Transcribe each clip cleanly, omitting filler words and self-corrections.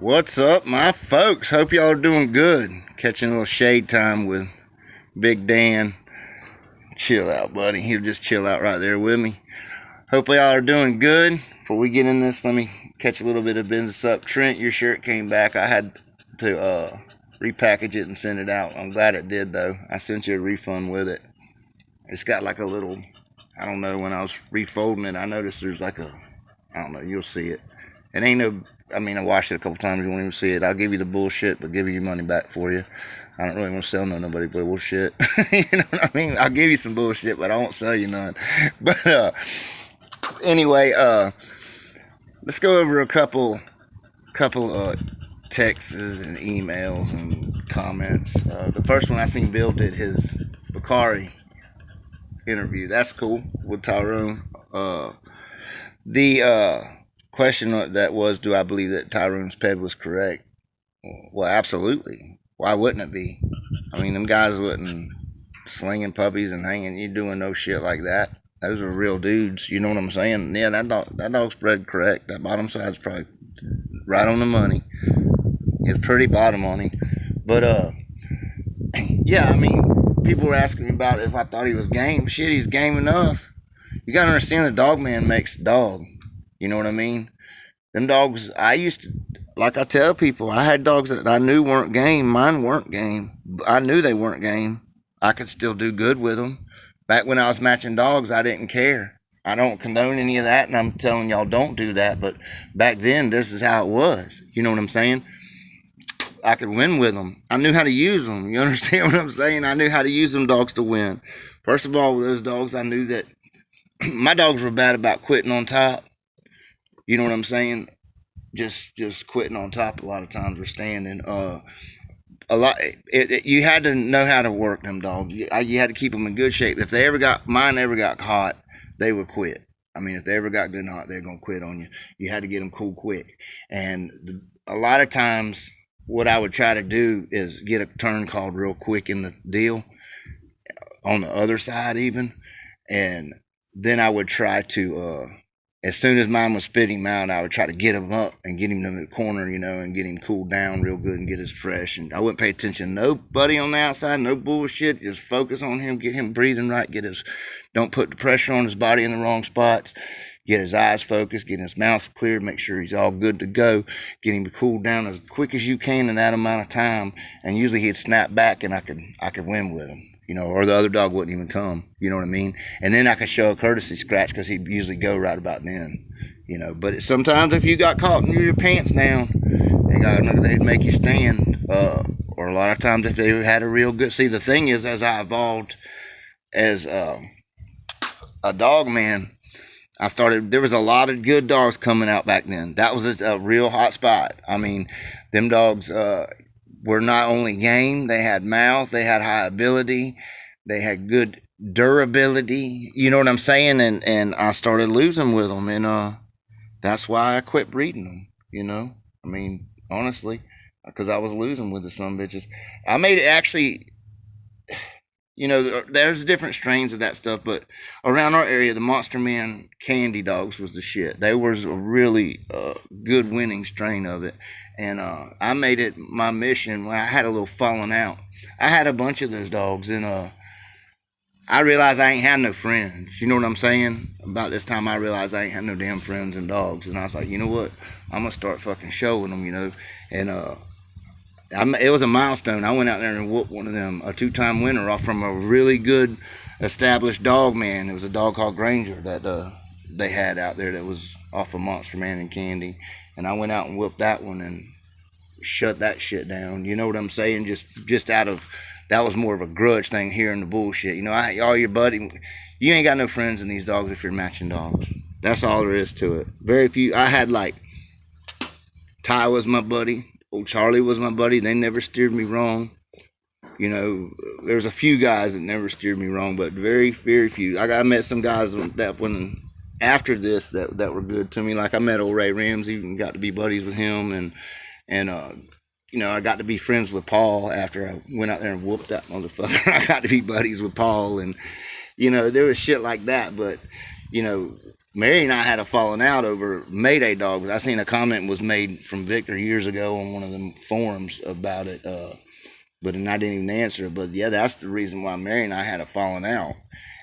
What's up, my folks? Hope y'all are doing good. Catching a little shade time with Big Dan. Chill out, buddy. He'll just chill out right there with me. Hope y'all are doing good. Before we get in this, let me catch a little bit of business up. Trent, your shirt came back. I had to repackage it and send it out. I'm glad it did, though. I sent you a refund with it. It's got like a little, I don't know, when I was refolding it, I noticed there's like a, I don't know, you'll see it. It ain't no, I mean, I washed it a couple times, you won't even see it. I'll give you the bullshit, but give you your money back for you. I don't really want to sell nobody bullshit. You know what I mean? I'll give you some bullshit, but I won't sell you none. But anyway, let's go over a couple texts and emails and comments. The first one I seen Bill did his Bakari interview. That's cool with Tyrone. The question that was, do I believe that Tyrone's ped was correct? Well, absolutely. Why wouldn't it be? I mean, them guys wasn't slinging puppies and hanging you doing no shit like that. Those are real dudes. You know what I'm saying? Yeah, that dog's bred correct. That bottom side's probably right on the money. It's pretty bottom on him. But yeah, I mean, people were asking me about if I thought he was game. Shit, he's game enough. You gotta understand the dog man makes dog. You know what I mean? Them dogs, I used to, like I tell people, I had dogs that I knew weren't game. Mine weren't game. I knew they weren't game. I could still do good with them. Back when I was matching dogs, I didn't care. I don't condone any of that, and I'm telling y'all don't do that. But back then, this is how it was. You know what I'm saying? I could win with them. I knew how to use them. You understand what I'm saying? I knew how to use them dogs to win. First of all, with those dogs, I knew that my dogs were bad about quitting on top. You know what I'm saying? Just quitting on top a lot of times or standing. A lot. You had to know how to work them dogs. You had to keep them in good shape. If mine ever got caught, they would quit. I mean, if they ever got good and hot, they're gonna quit on you. You had to get them cool quick. And a lot of times, what I would try to do is get a turn called real quick in the deal on the other side even, and then I would try to. As soon as mine was spitting him out, I would try to get him up and get him to the corner, you know, and get him cooled down real good and get us fresh. And I wouldn't pay attention to nobody on the outside, no bullshit. Just focus on him, get him breathing right, don't put the pressure on his body in the wrong spots. Get his eyes focused, get his mouth clear, make sure he's all good to go. Get him to cool down as quick as you can in that amount of time. And usually he'd snap back and I could win with him. You know, or the other dog wouldn't even come. You know what I mean? And then I could show a courtesy scratch because he'd usually go right about then. You know, but sometimes if you got caught and your pants down, they'd make you stand. Or a lot of times if they had a real good. See, the thing is, as I evolved as a dog man, there was a lot of good dogs coming out back then. That was a real hot spot. I mean, them dogs, were not only game, they had mouth, they had high ability, they had good durability, you know what I'm saying? And I started losing with them, and that's why I quit breeding them, you know? I mean, honestly, because I was losing with the son bitches. I made it actually, you know, there's different strains of that stuff, but around our area, the Monster Man Candy Dogs was the shit. They was a really good winning strain of it. And I made it my mission when I had a little falling out. I had a bunch of those dogs, and I realized I ain't had no friends. You know what I'm saying? About this time, I realized I ain't had no damn friends and dogs. And I was like, you know what? I'm going to start fucking showing them, you know. And it was a milestone. I went out there and whooped one of them, a 2-time winner off from a really good established dog man. It was a dog called Granger that they had out there that was off of Monster Man and Candy. And I went out and whooped that one and shut that shit down. You know what I'm saying? Just out of, that was more of a grudge thing, hearing the bullshit. You know, all your buddy, you ain't got no friends in these dogs if you're matching dogs. That's all there is to it. Very few. I had like, Ty was my buddy. Old Charlie was my buddy. They never steered me wrong. You know, there's a few guys that never steered me wrong, but very, very few. I met some guys that when after this that were good to me. Like I met old Ray Ramsey and got to be buddies with him, and you know, I got to be friends with Paul after I went out there and whooped that motherfucker. I got to be buddies with Paul, and you know, there was shit like that. But you know, Mary and I had a falling out over Mayday dogs. I seen a comment was made from Victor years ago on one of them forums about it, but and I didn't even answer it. But yeah, that's the reason why Mary and I had a falling out.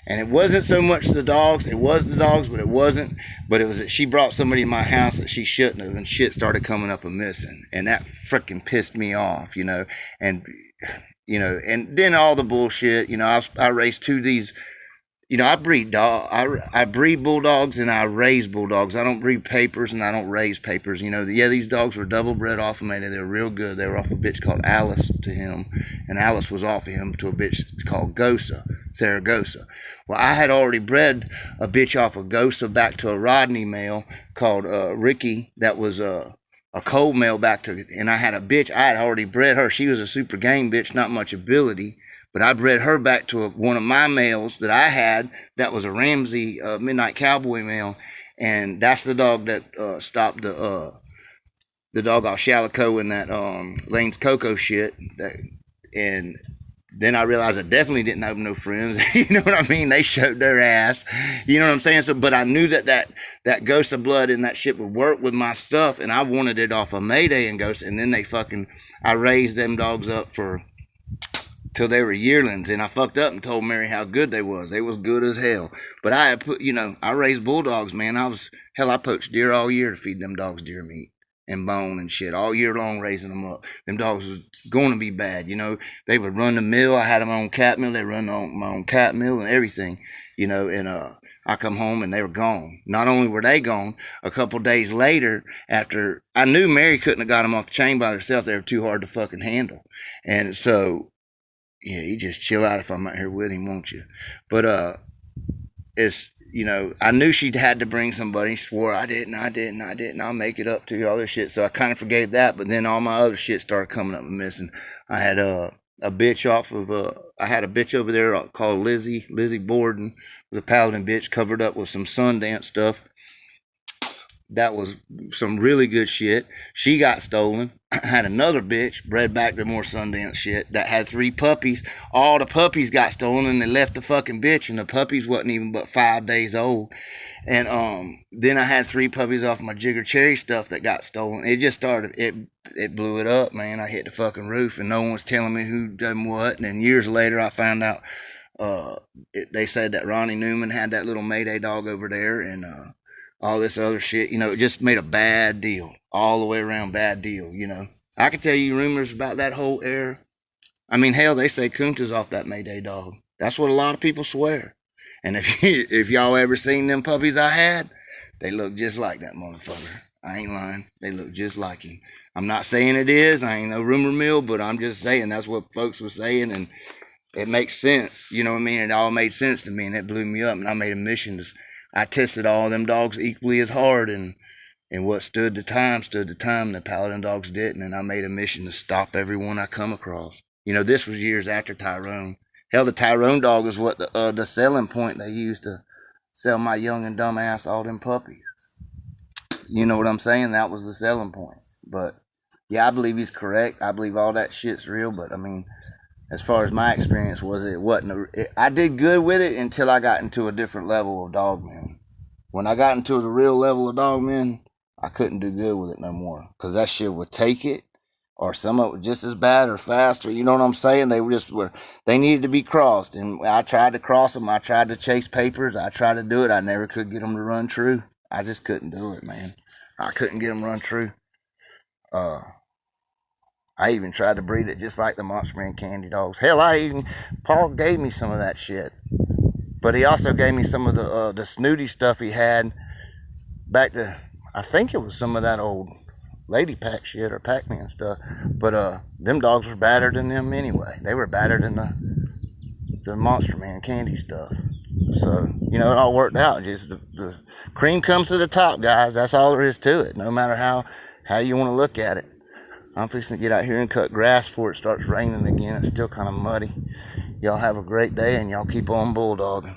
And it wasn't so much the dogs. It was the dogs, but it wasn't. But it was that she brought somebody in my house that she shouldn't have, and shit started coming up and missing. And that freaking pissed me off, you know. And, you know, and then all the bullshit, you know, I raised two of these. You know, I breed I breed bulldogs and I raise bulldogs. I don't breed papers and I don't raise papers. You know, yeah, these dogs were double bred off of me. They were real good. They were off a bitch called Alice to him, and Alice was off of him to a bitch called Gosa, Saragossa. Well, I had already bred a bitch off of Gosa back to a Rodney male called Ricky. That was a cold male back to, and I had a bitch. I had already bred her. She was a super game bitch, not much ability. But I bred her back to one of my males that I had that was a Ramsey Midnight Cowboy male. And that's the dog that stopped the dog off Shalico and that Lane's Coco shit. And then I realized I definitely didn't have no friends. You know what I mean? They showed their ass. You know what I'm saying? So, but I knew that Ghost of Blood and that shit would work with my stuff. And I wanted it off of Mayday and Ghost. And then I raised them dogs up till they were yearlings, and I fucked up and told Mary how good they was. They was good as hell. But I had put, you know, I raised bulldogs, man. I poached deer all year to feed them dogs deer meat and bone and shit all year long, raising them up. Them dogs was going to be bad, you know. They would run the mill. I had them on cat mill. They run on my own cat mill and everything, you know. And I come home and they were gone. Not only were they gone, a couple days later, after I knew Mary couldn't have got them off the chain by herself. They were too hard to fucking handle, and so. Yeah, you just chill out if I'm out here with him, won't you? But it's, you know, I knew she had to bring somebody. She swore I didn't. I'll make it up to you, all this shit. So I kind of forgave that. But then all my other shit started coming up and missing. I had a bitch I had a bitch over there called Lizzie Borden, with a Paladin bitch covered up with some Sundance stuff. That was some really good shit. She got stolen. I had another bitch bred back to more Sundance shit that had 3 puppies. All the puppies got stolen and they left the fucking bitch, and the puppies wasn't even but 5 days old. And then I had 3 puppies off my Jigger Cherry stuff that got stolen. It just started, it blew it up, man. I hit the fucking roof and no one was telling me who done what. And then years later I found out they said that Ronnie Newman had that little Mayday dog over there, and all this other shit, you know. It just made a bad deal. All the way around bad deal, you know. I could tell you rumors about that whole era. I mean, hell, they say Kunta's off that Mayday dog. That's what a lot of people swear. And if y'all ever seen them puppies I had, they look just like that motherfucker. I ain't lying. They look just like him. I'm not saying it is. I ain't no rumor mill, but I'm just saying that's what folks were saying, and it makes sense. You know what I mean? It all made sense to me, and it blew me up, and I made a mission I tested all them dogs equally as hard, and what stood the time. The Paladin dogs didn't, and I made a mission to stop everyone I come across. You know, this was years after Tyrone. Hell, the Tyrone dog is what the selling point they used to sell my young and dumb ass all them puppies. You know what I'm saying? That was the selling point. But yeah, I believe he's correct. I believe all that shit's real. But I mean, as far as my experience was, it wasn't. I did good with it until I got into a different level of dogmen. When I got into the real level of dogmen, I couldn't do good with it no more, because that shit would take it, or some of it was just as bad or faster. You know what I'm saying? They needed to be crossed, and I tried to cross them. I tried to chase papers. I tried to do it. I never could get them to run true. I just couldn't do it, man. I couldn't get them to run true. I even tried to breed it just like the Monster Man Candy dogs. Hell, Paul gave me some of that shit. But he also gave me some of the snooty stuff he had back to, I think it was some of that old Lady Pack shit or Pac-Man stuff. But them dogs were better than them anyway. They were better than the Monster Man Candy stuff. So, you know, it all worked out. Just the cream comes to the top, guys. That's all there is to it, no matter how you want to look at it. I'm fixing to get out here and cut grass before it starts raining again. It's still kind of muddy. Y'all have a great day, and y'all keep on bulldogging.